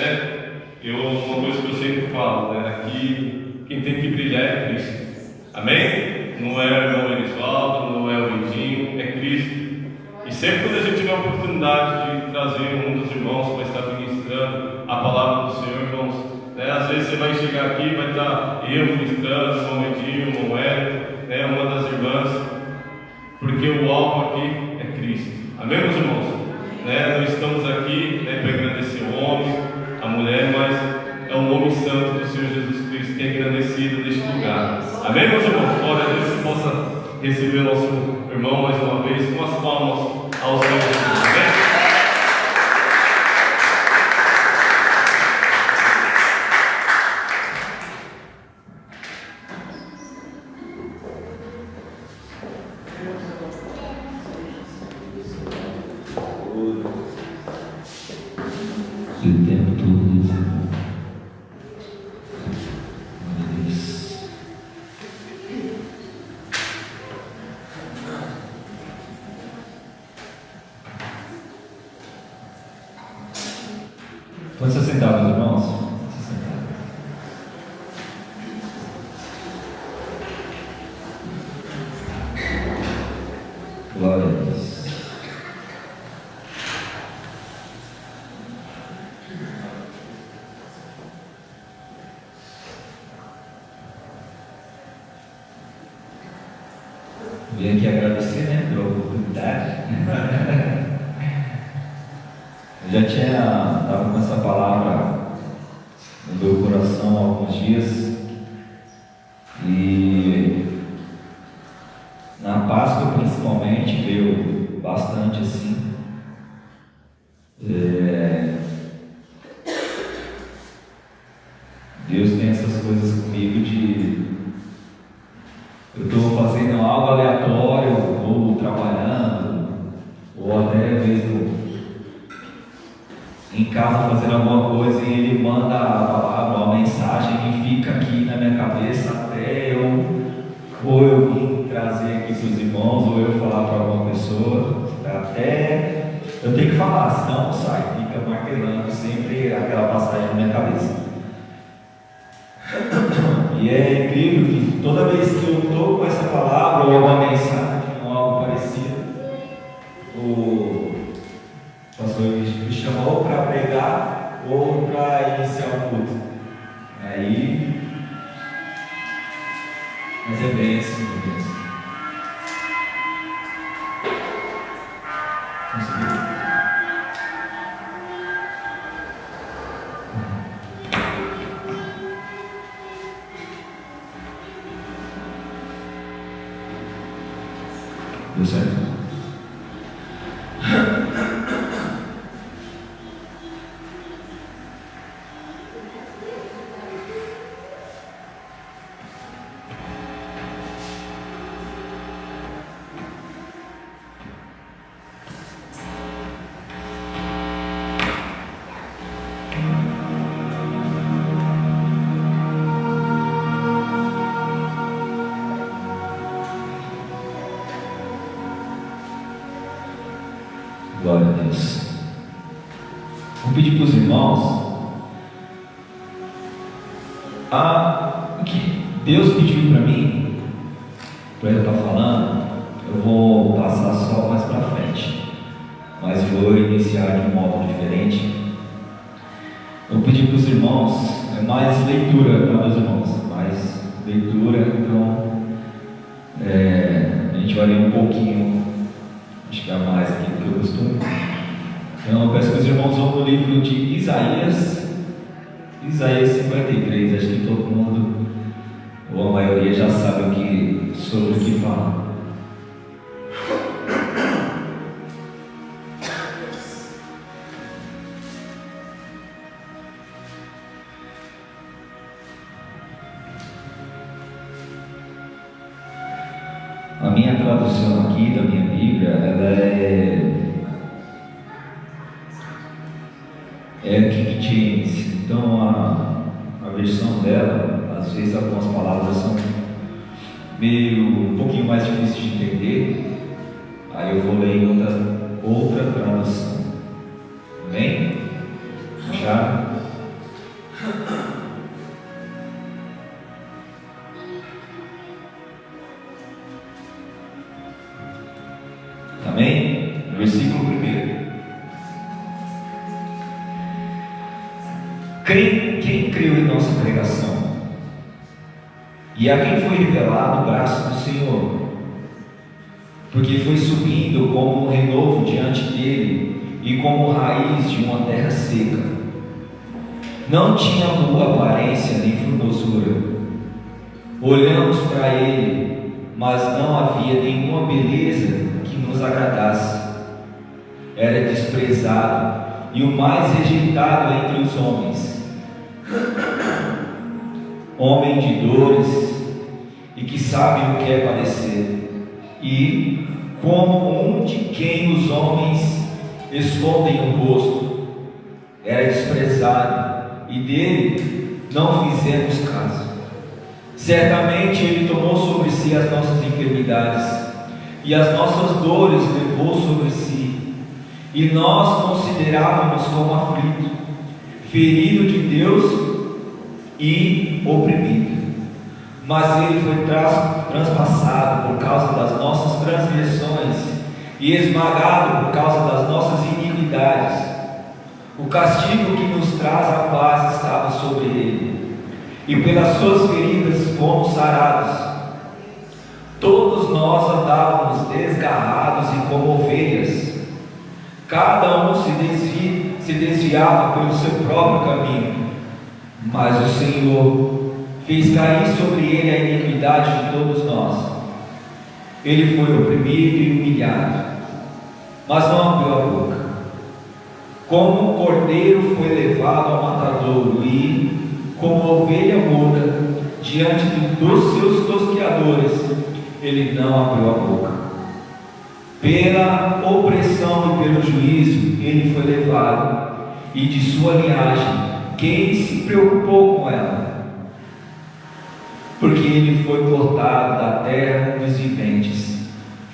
né? Uma coisa que eu sempre falo, né? Aqui quem tem que brilhar é Cristo. Amém? Não é o irmão Erisvaldo, não é o Lindinho, é Cristo. E sempre quando a gente tiver a oportunidade de trazer um dos irmãos para estar ministrando a palavra do Senhor, irmãos, né? Às vezes você vai chegar aqui e vai estar eu ministrando, o irmão Edinho, o irmão Hélio, né? Uma das irmãs, porque o alvo aqui é Cristo. Amém, meus irmãos? Né? Não estamos aqui, né, para agradecer o homem, a mulher, mas é o nome santo do Senhor Jesus Cristo que é engrandecido neste lugar. Amém, meus irmãos? Glória a Deus que possa receber o nosso irmão mais uma vez com as palmas ao Senhor Jesus. Amém? O tempo todo, pode se sentar, meus irmãos. Se sentar. Glória a Deus. Vim aqui agradecer, né, pela oportunidade. Eu já estava com essa palavra no meu coração há alguns dias, e na Páscoa principalmente veio bastante assim. Deus tem essas coisas comigo de eu estou fazendo algo aleatório, ou trabalhando, ou até mesmo em casa fazendo alguma coisa, e Ele manda a palavra, uma mensagem, e fica aqui na minha cabeça até ou eu vim trazer aqui para os irmãos, ou eu falar para alguma pessoa, até eu tenho que falar, senão não sai, fica martelando sempre aquela passagem na minha cabeça. E é incrível que toda vez que eu estou com essa palavra ou uma mensagem ou algo parecido, o pastor me chamou para pregar ou para iniciar o culto. Aí, mas é bem assim, meu Deus. Conseguiu? Deu certo? Glória a Deus. Vou pedir para os irmãos o que Deus pediu para mim, para eu estar falando. Eu vou passar só mais para frente, mas vou iniciar de um modo diferente. Eu vou pedir para os irmãos mais leitura, tá, meus irmãos? Mais leitura, então a gente vai ler um pouquinho, acho que é mais aqui do que eu costumo. Então eu peço que os irmãos vão no livro de Isaías 53, acho que todo mundo, ou a maioria, já sabe sobre o que fala. A minha tradução aqui da minha Bíblia, ela é King James. Então a versão dela, às vezes algumas palavras são um pouquinho mais difíceis de entender. Aí eu vou ler outra tradução. Amém? Já? Quem creu em nossa pregação? E a quem foi revelado o braço do Senhor? Porque foi subindo como um renovo diante dele e como raiz de uma terra seca. Não tinha boa aparência nem formosura. Olhamos para ele, mas não havia nenhuma beleza que nos agradasse. Era desprezado e o mais rejeitado entre os homens, homem de dores e que sabe o que é padecer, e como um de quem os homens escondem o rosto, era desprezado e dele não fizemos caso. Certamente ele tomou sobre si as nossas enfermidades e as nossas dores levou sobre si, e nós considerávamos como aflito, ferido de Deus e oprimido. Mas ele foi transpassado por causa das nossas transgressões e esmagado por causa das nossas iniquidades. O castigo que nos traz a paz estava sobre ele, e pelas suas feridas fomos sarados. Todos nós andávamos desgarrados e como ovelhas, cada um se desviava pelo seu próprio caminho, mas o Senhor fez cair sobre ele a iniquidade de todos nós. Ele foi oprimido e humilhado, mas não abriu a boca. Como um cordeiro foi levado ao matadouro e, como ovelha muda, diante dos seus tosqueadores, ele não abriu a boca. Pela opressão e pelo juízo ele foi levado, e de sua linhagem quem se preocupou com ela? Porque ele foi cortado da terra dos viventes,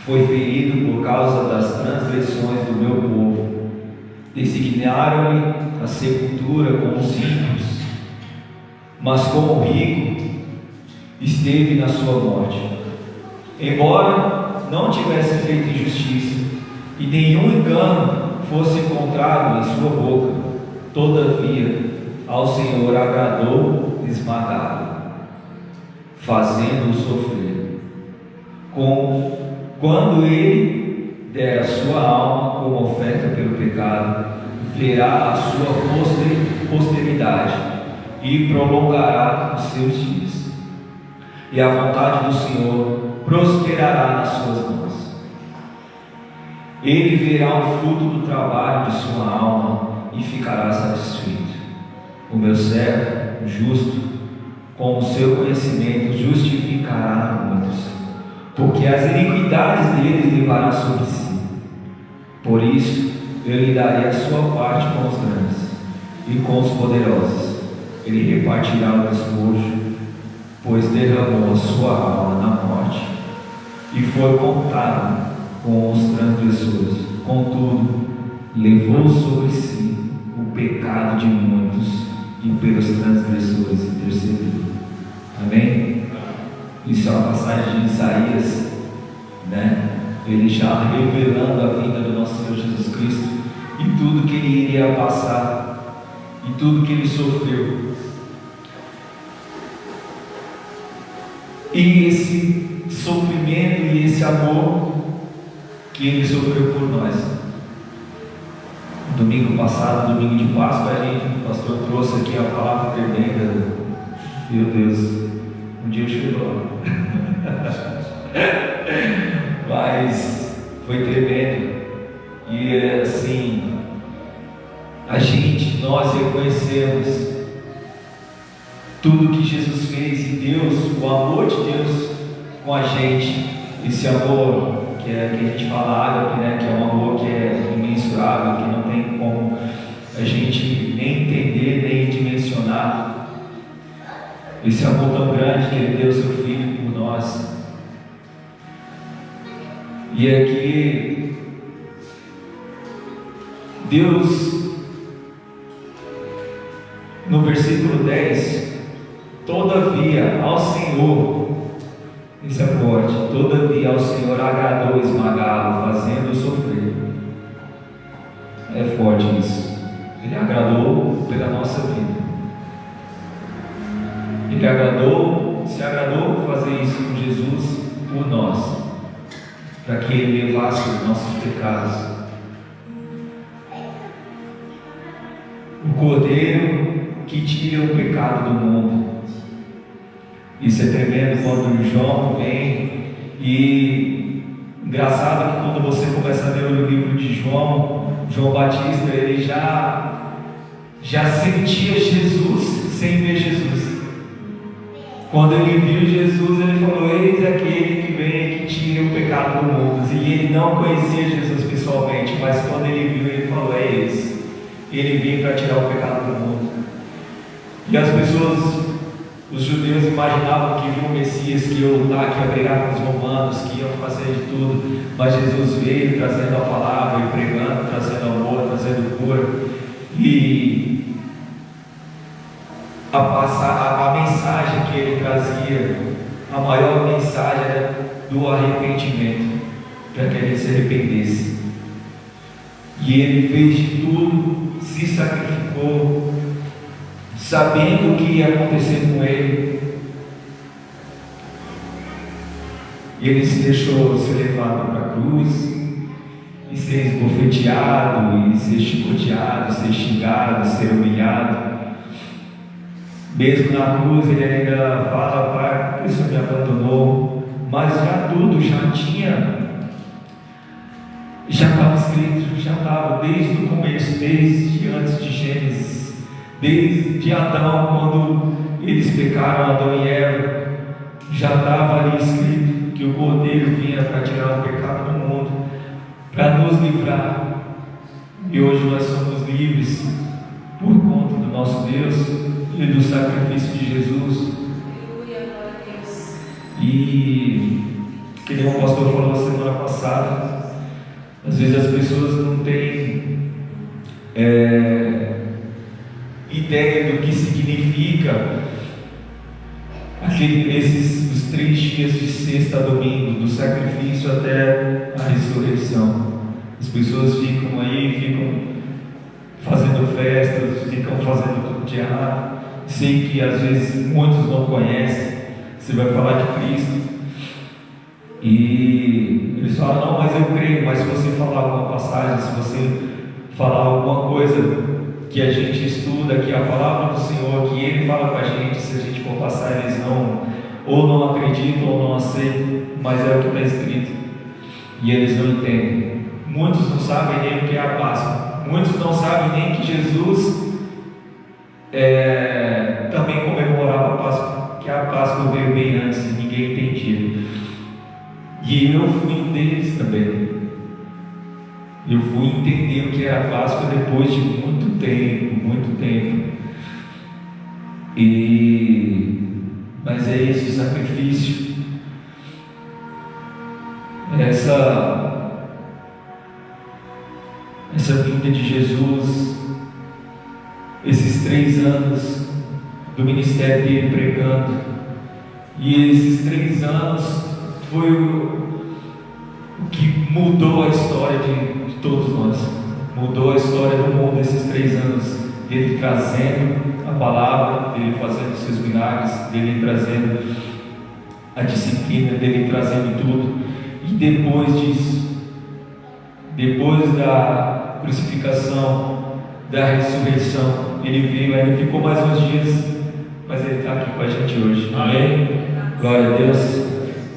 foi ferido por causa das transgressões do meu povo. Designaram-lhe a sepultura com os ímpios, mas como rico esteve na sua morte, embora não tivesse feito injustiça e nenhum engano fosse encontrado em sua boca. Todavia ao Senhor agradou esmagá-lo, fazendo-o sofrer, quando ele der a sua alma como oferta pelo pecado, verá a sua posteridade e prolongará os seus dias, e a vontade do Senhor prosperará nas suas mãos. Ele verá o fruto do trabalho de sua alma e ficará satisfeito. O meu servo justo, com o seu conhecimento, justificará muitos, porque as iniquidades deles levará sobre si. Por isso eu lhe darei a sua parte com os grandes e com os poderosos. Ele repartirá o despojo, pois derramou a sua alma na morte e foi contado com os transgressores. Contudo, levou sobre si o pecado de muitos e pelos transgressores intercedeu. Amém? Isso é uma passagem de Isaías, né? Ele já revelando a vinda do nosso Senhor Jesus Cristo e tudo que ele iria passar e tudo que ele sofreu. E esse sofrimento e esse amor que ele sofreu por nós. Domingo passado, domingo de Páscoa, o pastor trouxe aqui a palavra tremenda. Meu Deus, um dia eu chego lá. Mas foi tremendo. E assim, nós reconhecemos tudo que Jesus fez e Deus, o amor de Deus com a gente, esse amor que a gente fala ágape, né? Que é um amor que é imensurável, que não tem como a gente nem entender, nem dimensionar. Esse amor tão grande que Ele deu seu Filho por nós. E aqui Deus, no versículo 10, todavia ao Senhor, isso é forte, todavia ao Senhor agradou esmagá-lo, fazendo-o sofrer. É forte isso. Ele agradou pela nossa vida. Ele se agradou fazer isso com Jesus por nós, para que Ele levasse os nossos pecados. O Cordeiro que tira o pecado do mundo. Isso é tremendo quando João vem e engraçado que quando você começa a ler o livro de João Batista, ele já sentia Jesus sem ver Jesus. Quando ele viu Jesus, ele falou: eis aquele que vem que tira o pecado do mundo. E ele não conhecia Jesus pessoalmente, mas quando ele viu, ele falou: é esse. Ele veio para tirar o pecado do mundo. E as pessoas, os judeus, imaginavam que viu o Messias, que ia lutar, que ia brigar com os romanos, que ia fazer de tudo. Mas Jesus veio trazendo a palavra, e pregando, trazendo amor, trazendo cura. E a mensagem que ele trazia, a maior mensagem era do arrependimento, para que ele se arrependesse. E ele fez de tudo, se sacrificou, sabendo o que ia acontecer com ele. E ele se deixou ser levado para a cruz, e ser esbofeteado, e ser chicoteado, ser xingado, ser humilhado. Mesmo na cruz ele ainda fala: Pai, por isso me abandonou. Mas já tudo já estava escrito, já estava desde o começo, desde antes de Gênesis, desde Adão, quando eles pecaram, Adão e Eva, já estava ali escrito que o Cordeiro vinha para tirar o pecado do mundo, para nos livrar. E hoje nós somos livres por conta do nosso Deus e do sacrifício de Jesus. E que nem o pastor falou na semana passada, às vezes as pessoas não têm ideia do que significa os 3 dias de sexta a domingo, do sacrifício até a ressurreição. As pessoas ficam fazendo festas, ficam fazendo tudo de errado. Sei que às vezes muitos não conhecem. Você vai falar de Cristo e eles falam: não, mas eu creio. Mas se você falar alguma passagem, se você falar alguma coisa que a gente estuda, que é a palavra do Senhor, que Ele fala com a gente, se a gente for passar, eles ou não acreditam ou não aceitam, mas é o que está escrito e eles não entendem. Muitos não sabem nem o que é a Páscoa, muitos não sabem nem que Jesus também comemorava a Páscoa, que a Páscoa veio bem antes e ninguém entendia. E eu fui um deles também. Eu fui entender o que era a Páscoa depois de muito tempo. Mas é isso, o sacrifício. Essa vinda de Jesus, esses 3 anos do ministério dele pregando, e esses 3 anos foi o que mudou a história de todos nós, mudou a história do mundo. Esses 3 anos dele trazendo a palavra, dele fazendo os seus milagres, dele trazendo a disciplina, dele trazendo tudo. E depois disso, depois da crucificação, da ressurreição, ele veio, ainda ficou mais uns dias, mas ele está aqui com a gente hoje. Amém? Glória a Deus.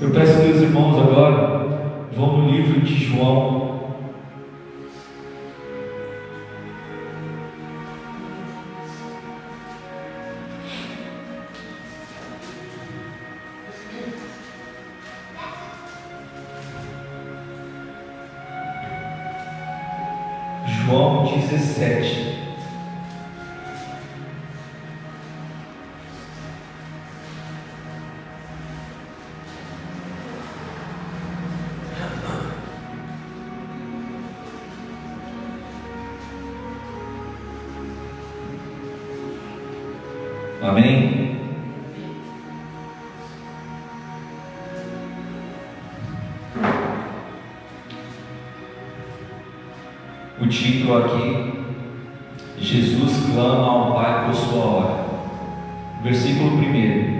Eu peço que meus irmãos agora vão no livro de João. João 17. Amém? O título aqui: Jesus clama ao Pai por sua hora. Versículo 1.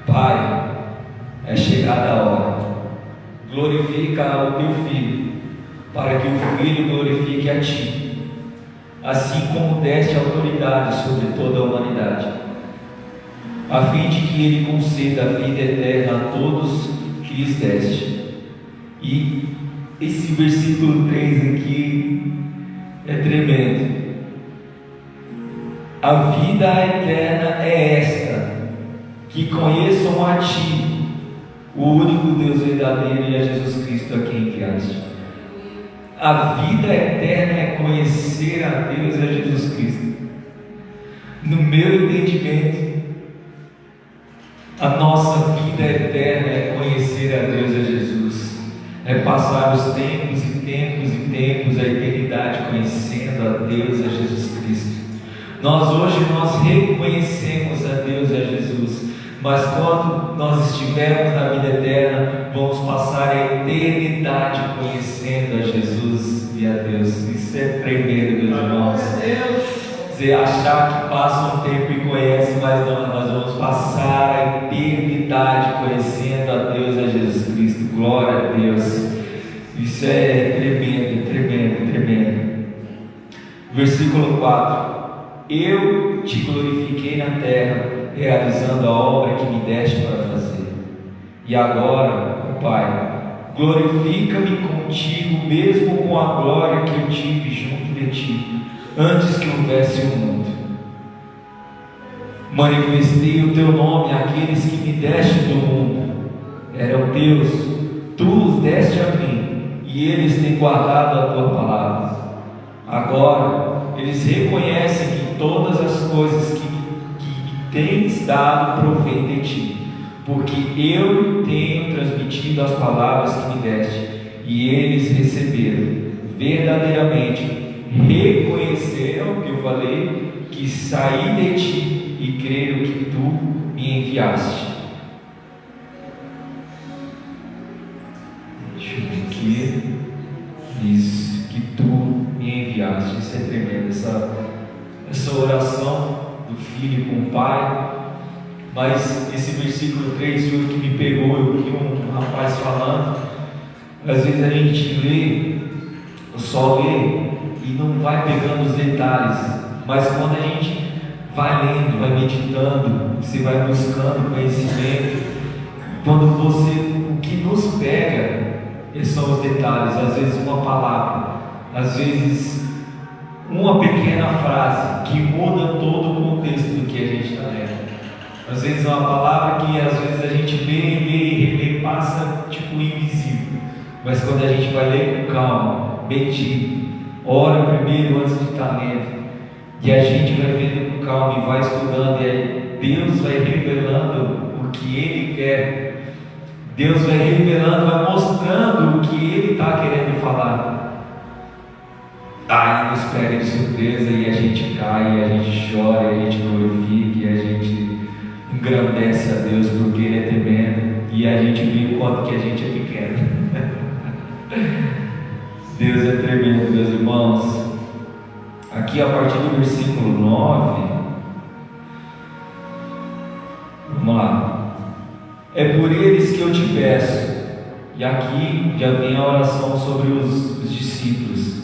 Pai, é chegada a hora, glorifica o teu Filho, para que o Filho glorifique a ti, assim como deste autoridade sobre toda a humanidade, a fim de que Ele conceda a vida eterna a todos que lhes deste. E esse versículo 3 aqui é tremendo. A vida eterna é esta, que conheçam a ti, o único Deus verdadeiro, e a Jesus Cristo a quem enviaste. A vida eterna é conhecer a Deus e a Jesus Cristo. No meu entendimento, a nossa vida eterna é conhecer a Deus e a Jesus, é passar os tempos e tempos e tempos, a eternidade conhecendo a Deus e a Jesus Cristo. Hoje nós reconhecemos a Deus e a Jesus, mas quando nós estivermos na vida eterna, vamos passar a eternidade conhecendo a Jesus e a Deus. Isso é tremendo, meus irmãos. Você achar que passa um tempo e conhece, mas não, nós vamos passar a eternidade conhecendo a Deus e a Jesus Cristo. Glória a Deus. Isso é tremendo, tremendo, tremendo. Versículo 4. Eu te glorifiquei na terra, realizando a obra que me deste para fazer. E agora, ó Pai, glorifica-me contigo, mesmo com a glória que eu tive junto de ti, antes que houvesse o mundo. Manifestei o teu nome àqueles que me deste do mundo. Eram teus, tu os deste a mim, e eles têm guardado a tua palavra. Agora eles reconhecem que todas as coisas que tens dado provém de ti, porque eu tenho transmitido as palavras que me deste, e eles receberam verdadeiramente, reconheceram o que eu falei, que saí de ti, e creram que tu me enviaste. Deixa eu ver aqui. Isso, que tu me enviaste. Isso é tremendo, essa oração do filho com o pai. Mas esse versículo 3 foi o que me pegou. Eu vi um rapaz falando. Às vezes a gente lê, só lê e não vai pegando os detalhes, mas quando a gente vai lendo, vai meditando, você vai buscando conhecimento, o que nos pega são os detalhes. Às vezes uma palavra, às vezes uma pequena frase que muda todo o contexto do que a gente está lendo. Às vezes é uma palavra que às vezes a gente lê e relê, passa tipo invisível, mas quando a gente vai ler com calma, medita, ora primeiro antes de estar lendo, e a gente vai vendo com calma e vai estudando, e aí Deus vai revelando o que Ele quer, Deus vai revelando, vai mostrando o que Ele está querendo falar. Aí nos pega de surpresa e a gente cai, e a gente chora, e a gente glorifica, e a gente engrandece a Deus porque Ele é tremendo, e a gente vê o quanto que a gente é pequeno. Deus é tremendo, meus irmãos. Aqui a partir do versículo 9, vamos lá. É por eles que eu te peço. E aqui já vem a oração sobre os discípulos.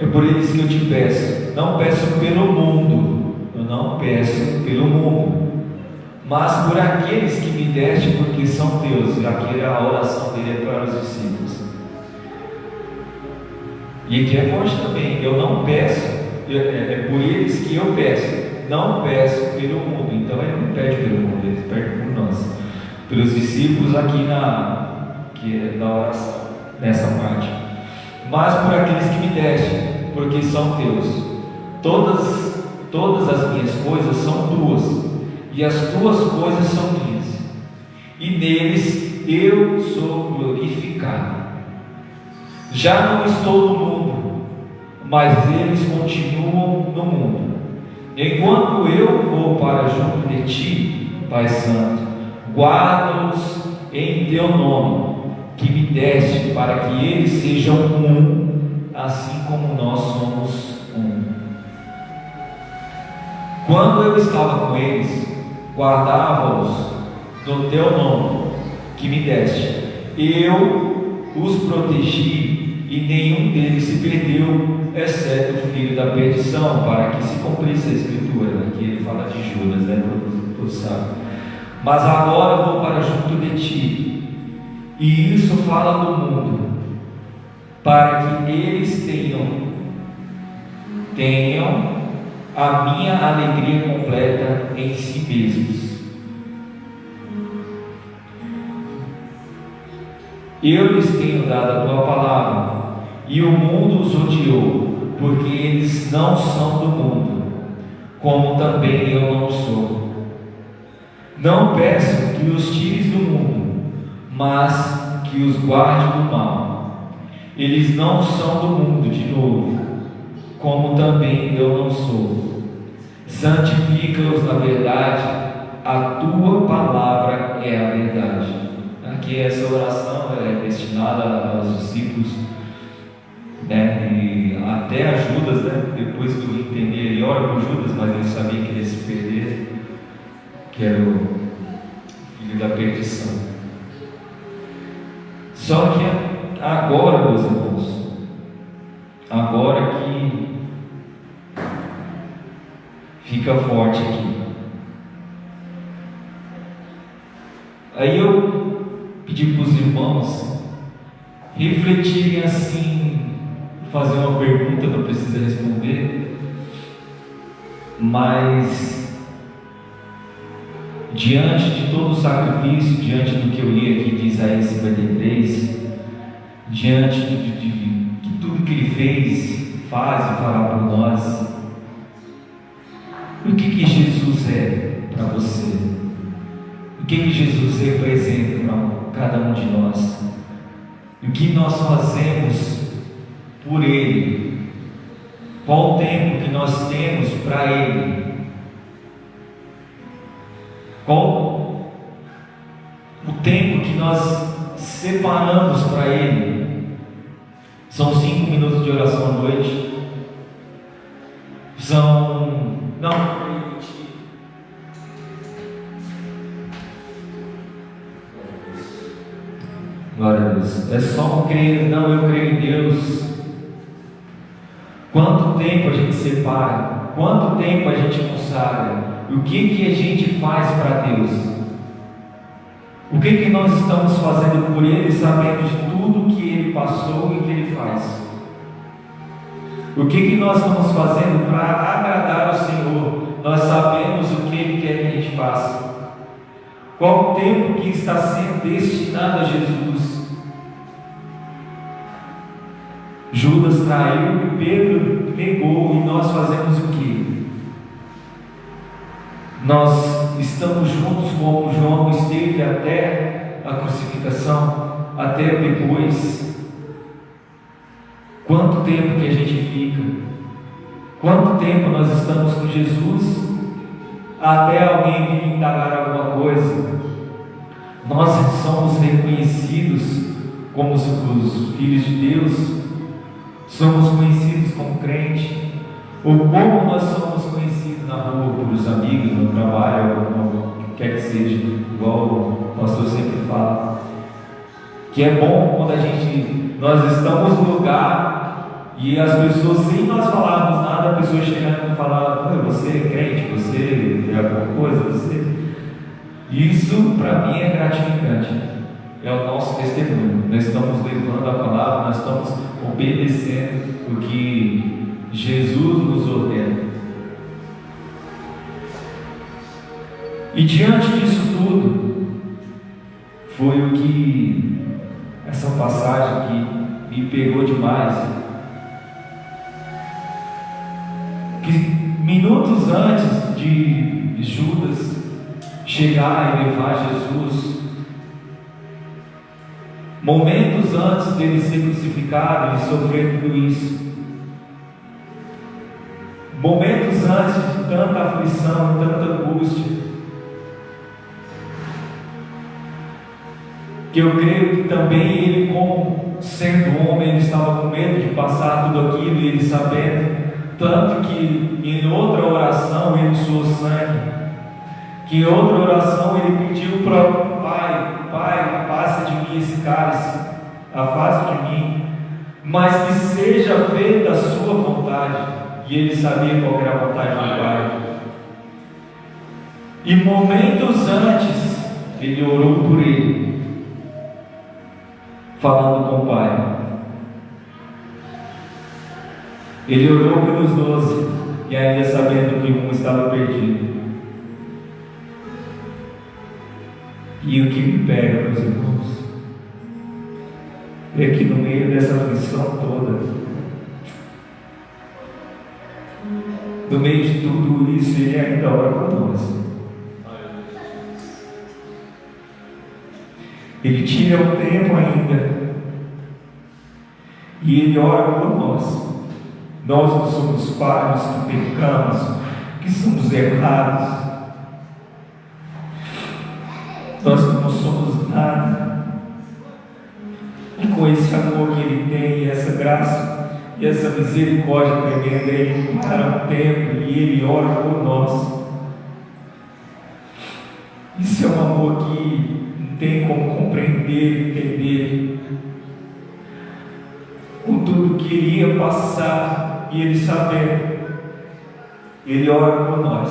É por eles que eu te peço. Não peço pelo mundo, eu não peço pelo mundo, mas por aqueles que me deste, porque são teus. E aqui a oração dele é para os discípulos. E aqui é forte também. Eu não peço, é por eles que eu peço. Não peço pelo mundo. Então ele não pede pelo mundo, ele pede por nós, pelos discípulos aqui na oração, nessa parte. Mas por aqueles que me deste, porque são teus. Todas as minhas coisas são tuas, e as tuas coisas são minhas, e neles eu sou glorificado. Já não estou no mundo, mas eles continuam no mundo. Enquanto eu vou para junto de ti, Pai Santo, guarda-os em teu nome, que me deste, para que eles sejam um, assim como nós somos um. Quando eu estava com eles, guardava-os no teu nome que me deste. Eu os protegi e nenhum deles se perdeu, exceto o filho da perdição, para que se cumprisse a escritura. Aqui ele fala de Judas, né? Todos sabem. Mas agora vou para junto de ti, e isso fala do mundo, para que eles tenham a minha alegria completa em si mesmos. Eu lhes tenho dado a tua palavra, e o mundo os odiou, porque eles não são do mundo, como também eu não sou. Não peço que os tires do mundo, mas que os guarde do mal. Eles não são do mundo, de novo, como também eu não sou. Santifica-os na verdade, a tua palavra é a verdade. Aqui essa oração é destinada aos discípulos, né? E até a Judas, né? Depois que eu entendi, ele ora por Judas, mas ele sabia que ele ia se perder, que era o filho da perdição. Só que agora, meus irmãos, agora que fica forte aqui. Aí eu pedi para os irmãos refletirem assim, fazer uma pergunta, não precisa responder, mas diante de todo o sacrifício, diante do que eu li aqui de Isaías 53, diante de tudo que ele fez, faz e fará por nós, o que Jesus é para você? O que Jesus representa para cada um de nós? O que nós fazemos por Ele? Qual o tempo que nós temos para Ele? Qual o tempo que nós separamos para Ele? São 5 minutos de oração à noite? Não. Glória a Deus. É só crer, não, eu creio em Deus. Quanto tempo a gente separa? Quanto tempo a gente consagra? O que a gente faz para Deus? O que nós estamos fazendo por Ele, sabendo de tudo que Ele passou e que Ele faz? O que nós estamos fazendo para agradar ao Senhor? Nós sabemos o que Ele quer que a gente faça. Qual o tempo que está sendo destinado a Jesus? Judas traiu e Pedro negou, e nós fazemos o quê? Nós estamos juntos como João esteve até a crucificação, até depois. Quanto tempo que a gente fica? Quanto tempo nós estamos com Jesus até alguém vir indagar alguma coisa? Nós somos reconhecidos como os filhos de Deus, somos conhecidos como crente, ou como nós somos conhecidos na rua, pelos amigos, no trabalho, ou quer que seja, igual o pastor sempre fala, que é bom quando nós estamos no lugar e as pessoas, sem nós falarmos nada, a pessoa chega e fala: você é crente, você é alguma coisa, você... Isso para mim é gratificante, é o nosso testemunho. Nós estamos levando a palavra, nós estamos obedecendo o que Jesus nos ordena. E diante disso tudo, foi o que essa passagem aqui me pegou demais. Que minutos antes de Judas chegar e levar Jesus, momentos antes dele ser crucificado e sofrer tudo isso, momentos antes de tanta aflição, tanta angústia, que eu creio que também ele, como sendo homem, ele estava com medo de passar tudo aquilo, e ele sabendo Tanto que em outra oração ele suou sangue, que em outra oração ele pediu para o Pai: Pai, passa de mim esse cálice, afasta de mim, mas que seja feita a sua vontade. E ele sabia qual era a vontade do Pai. E momentos antes, ele orou por ele, falando com o Pai. Ele orou pelos 12, e ainda sabendo que um estava perdido. E o que me pega, meus irmãos, é que no meio dessa aflição toda, no meio de tudo isso, ele ainda ora por nós. Ele tira o tempo ainda e ele ora por nós. Nós não somos falhos, que pecamos, que somos errados. Nós não somos nada. E com esse amor que ele tem, e essa graça e essa misericórdia tremenda, ele para o tempo e ele ora por nós. Isso é um amor que não tem como compreender, entender. Com tudo que ele ia passar e ele saber, ele ora por nós.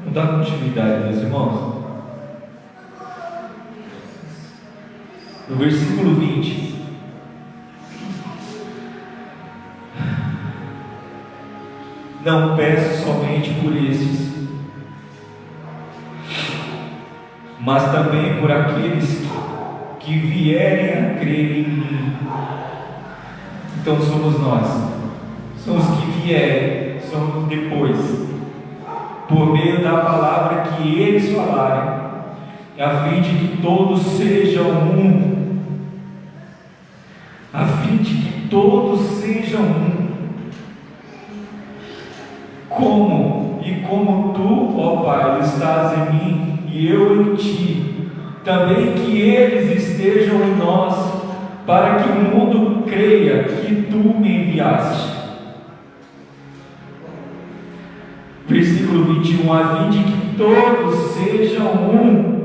Vamos dar continuidade, meus irmãos. No versículo 20, não peço somente por estes, mas também por aqueles que vierem a crer em mim. Então somos nós, somos que vierem, somos depois, por meio da palavra que eles falarem, a fim de que todos sejam um, a fim de que todos sejam um, como tu, ó Pai, estás em mim e eu em ti, também que eles estejam em nós, para que o mundo creia que tu me enviaste. Versículo 21, a fim de que todos sejam um,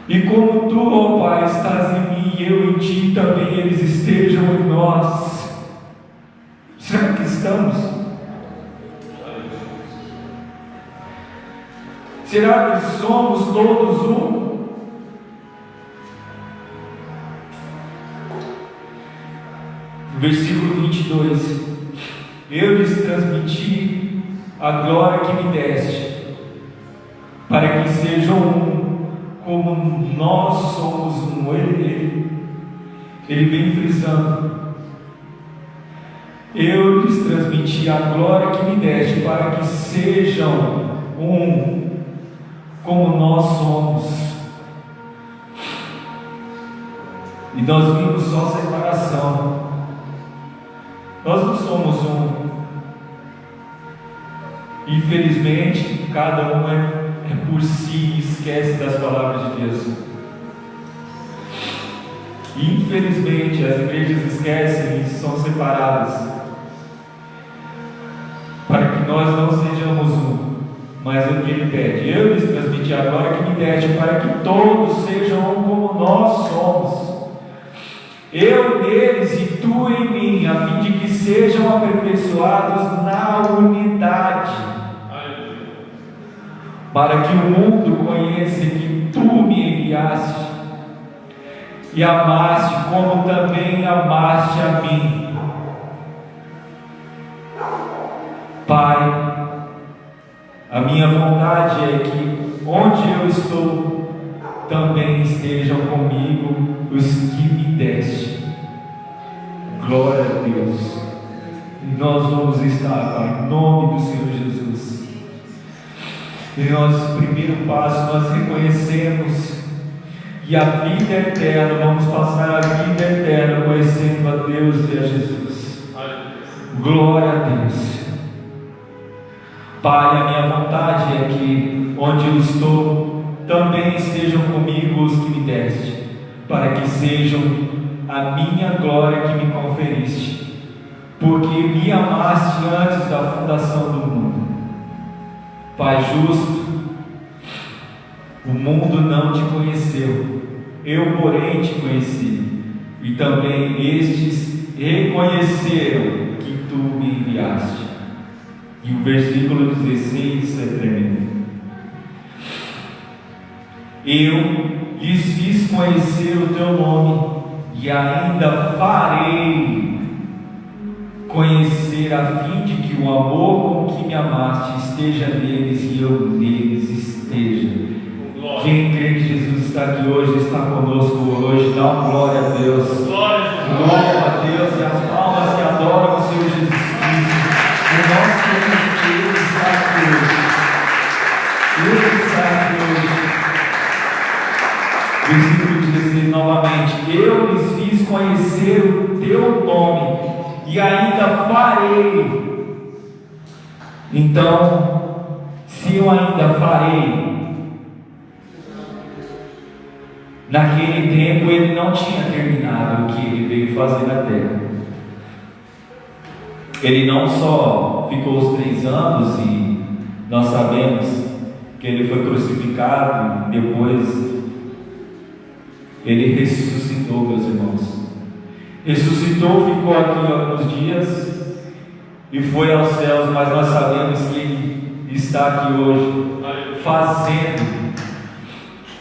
e como tu, ó Pai, estás em mim e eu em ti, também eles estejam em nós. Será que estamos? Será que somos todos um? Versículo 22, eu lhes transmiti a glória que me deste, para que sejam um, como nós somos um. Ele vem frisando: eu lhes transmiti a glória que me deste, para que sejam um, como nós somos. E nós vimos só separação. Nós não somos um. Infelizmente, cada um é por si e esquece das palavras de Deus. Infelizmente, as igrejas esquecem e são separadas, para que nós não sejamos um. Mas o que ele pede: eu lhes transmiti a glória que me deste, para que todos sejam um como nós somos. Eu neles e tu em mim, a fim de que sejam aperfeiçoados na unidade, para que o mundo conheça que tu me enviaste e amaste como também amaste a mim. Pai, a minha vontade é que onde eu estou, também estejam comigo os que me deste. Glória a Deus. E nós vamos estar, Pai, em nome do Senhor Jesus. E nosso primeiro passo, nós reconhecemos que a vida eterna, vamos passar a vida eterna conhecendo a Deus e a Jesus. Glória a Deus. Pai, a minha vontade é que onde eu estou, também estejam comigo os que me deste, para que sejam a minha glória que me conferiste, porque me amaste antes da fundação do mundo. Pai justo, o mundo não te conheceu, eu porém te conheci, e também estes reconheceram que tu me enviaste. E o versículo 16 é tremendo. Eu lhes fiz conhecer o teu nome, e ainda farei conhecer, a fim de que o amor com que me amaste esteja neles e eu neles esteja. Quem crê que Jesus está aqui hoje, está conosco hoje, dá uma glória a Deus. Glória a Deus, e as almas que adoram o Senhor Jesus Cristo. E nós cremos que Ele está aqui hoje. Ele está aqui hoje. Versículo 16 novamente: eu lhes fiz conhecer o teu nome, e ainda farei. Então, se eu ainda farei, naquele tempo ele não tinha terminado o que ele veio fazer na terra. Ele não só ficou os 3 anos, e nós sabemos que ele foi crucificado, e depois ele ressuscitou, meus irmãos. Ressuscitou, ficou aqui alguns dias e foi aos céus, mas nós sabemos que Ele está aqui hoje fazendo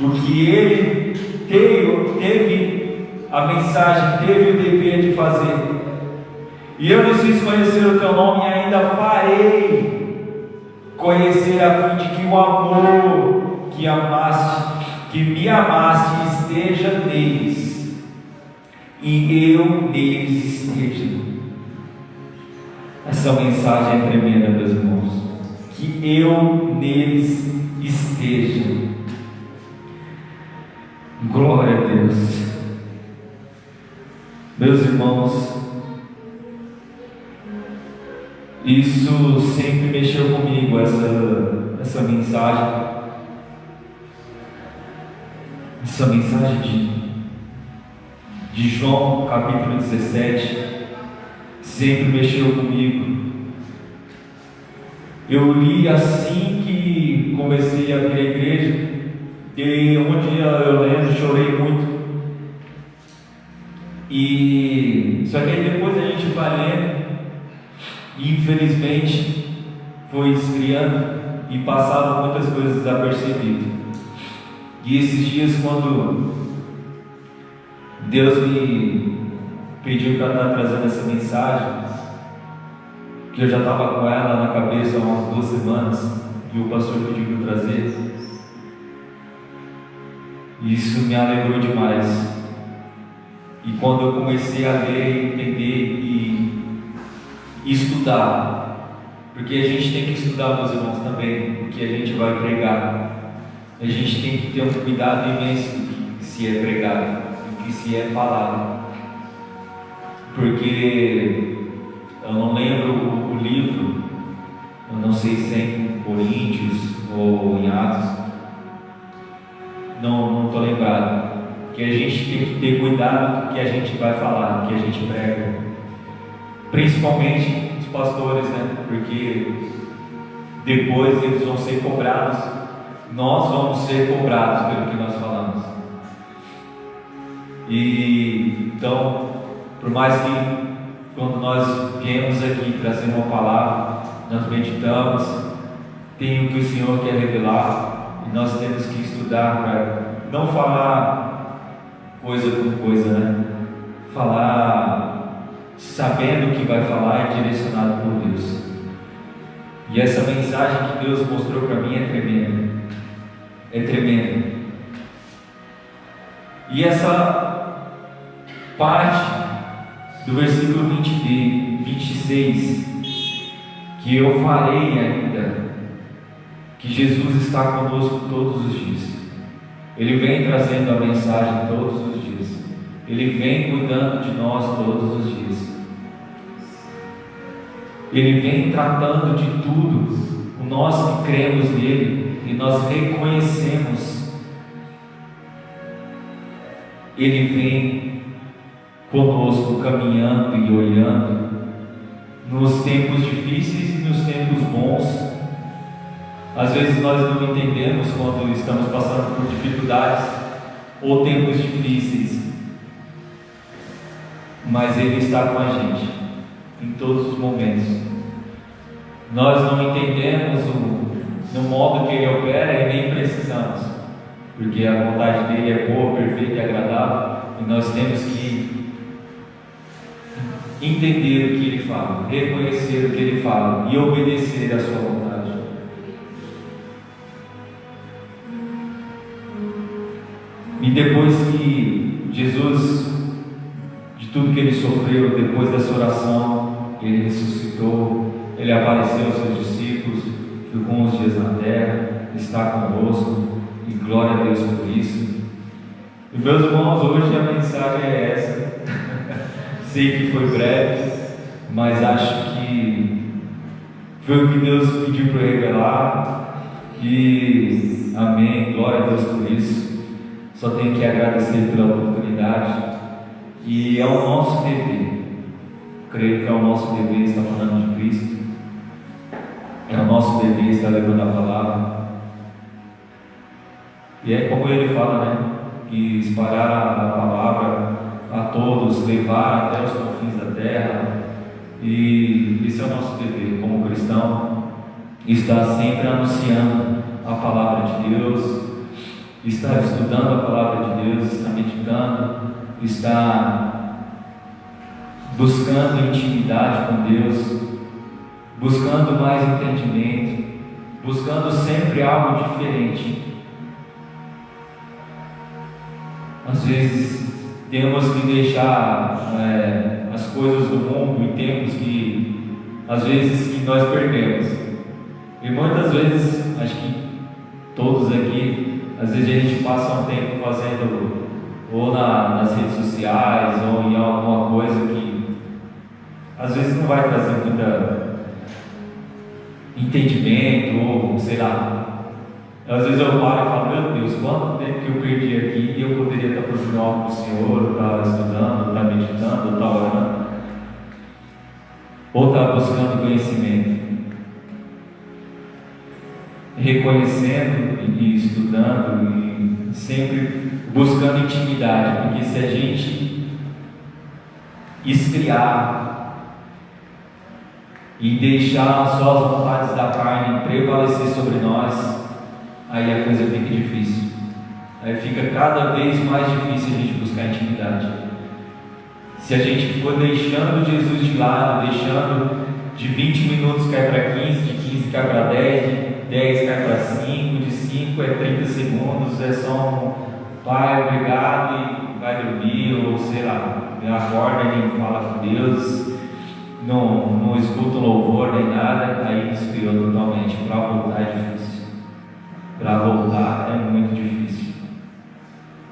o que Ele teve a mensagem, teve o dever de fazer. E eu lhes fiz conhecer o teu nome, e ainda farei conhecer, a fim de que o amor que me amaste esteja neles, e eu neles esteja. Essa mensagem é tremenda, meus irmãos. Que eu neles esteja. Glória a Deus. Meus irmãos, isso sempre mexeu comigo, essa mensagem. Essa mensagem de João, capítulo 17, sempre mexeu comigo. Eu li assim que comecei a vir à igreja, e um dia eu lembro, chorei muito. Só que aí depois a gente vai lendo, e infelizmente foi esfriando e passavam muitas coisas desapercebidas. E esses dias, quando Deus me pediu para estar trazendo essa mensagem, que eu já estava com ela na cabeça há umas 2 semanas, e o pastor pediu para trazer, isso me alegrou demais. E quando eu comecei a ler, entender e estudar, porque a gente tem que estudar, meus irmãos, também o que a gente vai pregar. A gente tem que ter um cuidado imenso do que se é pregado, do que se é falado, porque eu não lembro o livro, eu não sei se é em Coríntios ou em Atos, não estou lembrado, que a gente tem que ter cuidado do que a gente vai falar, do que a gente prega, principalmente os pastores, né? Porque depois eles vão ser cobrados. Nós vamos ser cobrados pelo que nós falamos. E então, por mais que quando nós viemos aqui trazer uma palavra, nós meditamos, tem o que o Senhor quer revelar, e nós temos que estudar para não falar coisa por coisa, né? Falar sabendo o que vai falar e direcionado por Deus. E essa mensagem que Deus mostrou para mim é tremenda. É tremendo. E essa parte do versículo 26, que eu farei ainda, que Jesus está conosco todos os dias. Ele vem trazendo a mensagem todos os dias. Ele vem cuidando de nós todos os dias. Ele vem tratando de tudo. Nós que cremos nele e nós reconhecemos, Ele vem conosco, caminhando e olhando, nos tempos difíceis e nos tempos bons. Às vezes nós não entendemos quando estamos passando por dificuldades ou tempos difíceis, mas Ele está com a gente em todos os momentos. Nós não entendemos no modo que Ele opera e nem precisamos, porque a vontade dEle é boa, perfeita e agradável, e nós temos que entender o que Ele fala, reconhecer o que Ele fala e obedecer à Sua vontade. E depois que Jesus, de tudo que Ele sofreu, depois dessa oração, Ele ressuscitou, Ele apareceu aos seus discípulos, ficou uns dias na terra, está conosco, e glória a Deus por isso. E meus irmãos, hoje a mensagem é essa. Sei que foi breve, mas acho que foi o que Deus pediu para eu revelar, e amém, glória a Deus por isso. Só tenho que agradecer pela oportunidade, e é o nosso dever, creio que é o nosso dever estar falando de Cristo, é o nosso dever estar levando a palavra, e é como Ele fala, né, que espalhar a palavra a todos, levar até os confins da terra, e esse é o nosso dever como cristão, estar sempre anunciando a palavra de Deus, estar estudando a palavra de Deus, estar meditando, estar buscando intimidade com Deus, buscando mais entendimento, buscando sempre algo diferente. Às vezes temos que deixar as coisas do mundo em tempos que às vezes que nós perdemos, e muitas vezes, acho que todos aqui, às vezes a gente passa um tempo fazendo ou nas redes sociais ou em alguma coisa que às vezes não vai trazer muito entendimento, ou sei lá. Às vezes eu paro e falo, meu Deus, quanto tempo que eu perdi aqui e eu poderia estar fazendo algo para o Senhor, estar estudando, estar meditando, estar orando, ou estar buscando conhecimento, reconhecendo e estudando e sempre buscando intimidade, porque se a gente esfriar e deixar só as vontades da carne prevalecer sobre nós, aí a coisa fica difícil, aí fica cada vez mais difícil a gente buscar intimidade. Se a gente for deixando Jesus de lado, deixando de 20 minutos cai para 15, de 15 cai para 10, de 10 cai para 5, de 5 é 30 segundos, é só um pai, obrigado, e vai dormir, ou sei lá, acorda e nem fala com Deus, não escuta o louvor nem nada, aí esfriou totalmente. Para voltar é difícil, para voltar é muito difícil.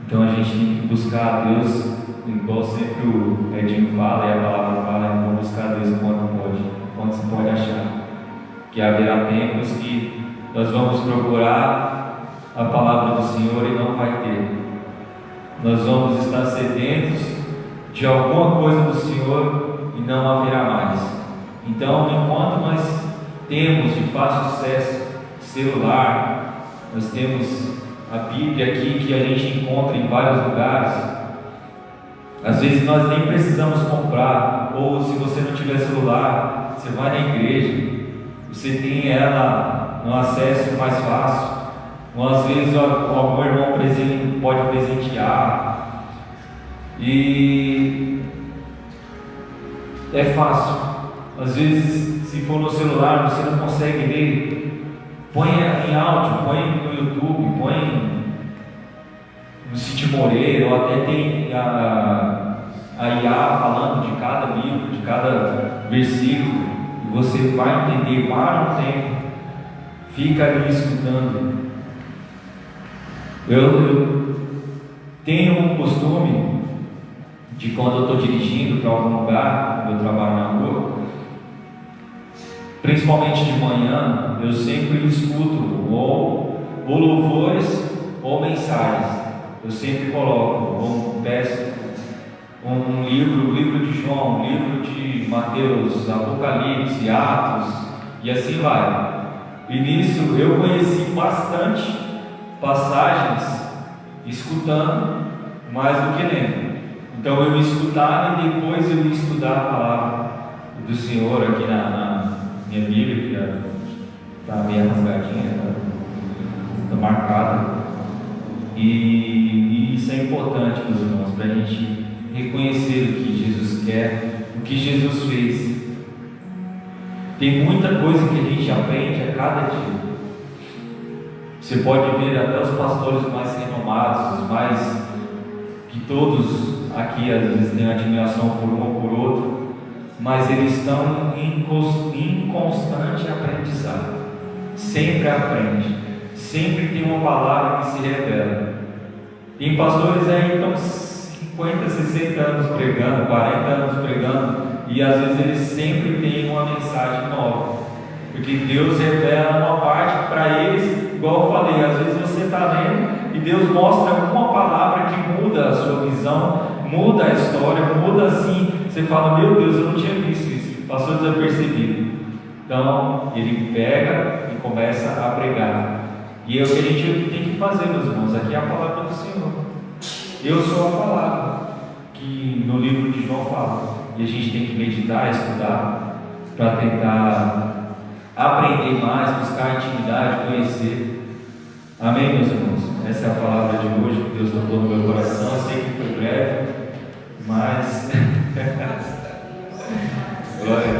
Então a gente tem que buscar a Deus, igual sempre o Edinho fala e a palavra fala, então buscar a Deus quando se pode achar, que haverá tempos que nós vamos procurar a palavra do Senhor e não vai ter, nós vamos estar sedentos de alguma coisa do Senhor e não haverá mais. Então, enquanto nós temos de fácil acesso celular, nós temos a Bíblia aqui que a gente encontra em vários lugares, às vezes nós nem precisamos comprar, ou se você não tiver celular, você vai na igreja, você tem ela no acesso mais fácil, ou às vezes algum irmão pode presentear, e é fácil. Às vezes, se for no celular, você não consegue ler, põe em áudio, põe no YouTube, põe no Cid Moreira, ou até tem a IA falando de cada livro, de cada versículo, e você vai entender, para um tempo, fica ali escutando. Eu tenho um costume de, quando eu estou dirigindo para algum lugar, eu trabalho na rua, principalmente de manhã, eu sempre escuto ou louvores ou mensagens. Eu sempre coloco, ou peço um livro, o livro de João, o livro de Mateus, Apocalipse, Atos, e assim vai. E nisso eu conheci bastante passagens escutando mais do que lendo. Então eu escutava e depois eu ia estudar a palavra do Senhor aqui na minha Bíblia, que está meio rasgadinha, está marcada. E isso é importante, meus irmãos, para a gente reconhecer o que Jesus quer, o que Jesus fez. Tem muita coisa que a gente aprende a cada dia. Você pode ver até os pastores mais renomados, os mais que todos aqui às vezes têm admiração por um ou por outro, mas eles estão em constante aprendizado. Sempre aprende, sempre tem uma palavra que se revela. Tem pastores aí que estão 50, 60 anos pregando, 40 anos pregando, e às vezes eles sempre têm uma mensagem nova, porque Deus revela uma parte para eles, igual eu falei, às vezes você está lendo e Deus mostra uma palavra que muda a sua visão, muda a história, muda assim, você fala, meu Deus, eu não tinha visto isso, passou desapercebido. Então ele pega e começa a pregar, e é o que a gente tem que fazer, meus irmãos. Aqui é a palavra do Senhor, eu sou a palavra que no livro de João fala, e a gente tem que meditar, estudar, para tentar aprender mais, buscar intimidade, conhecer. Amém, meus irmãos? Essa é a palavra de hoje que Deus tocou no meu coração. Eu sei que foi breve, mas glória a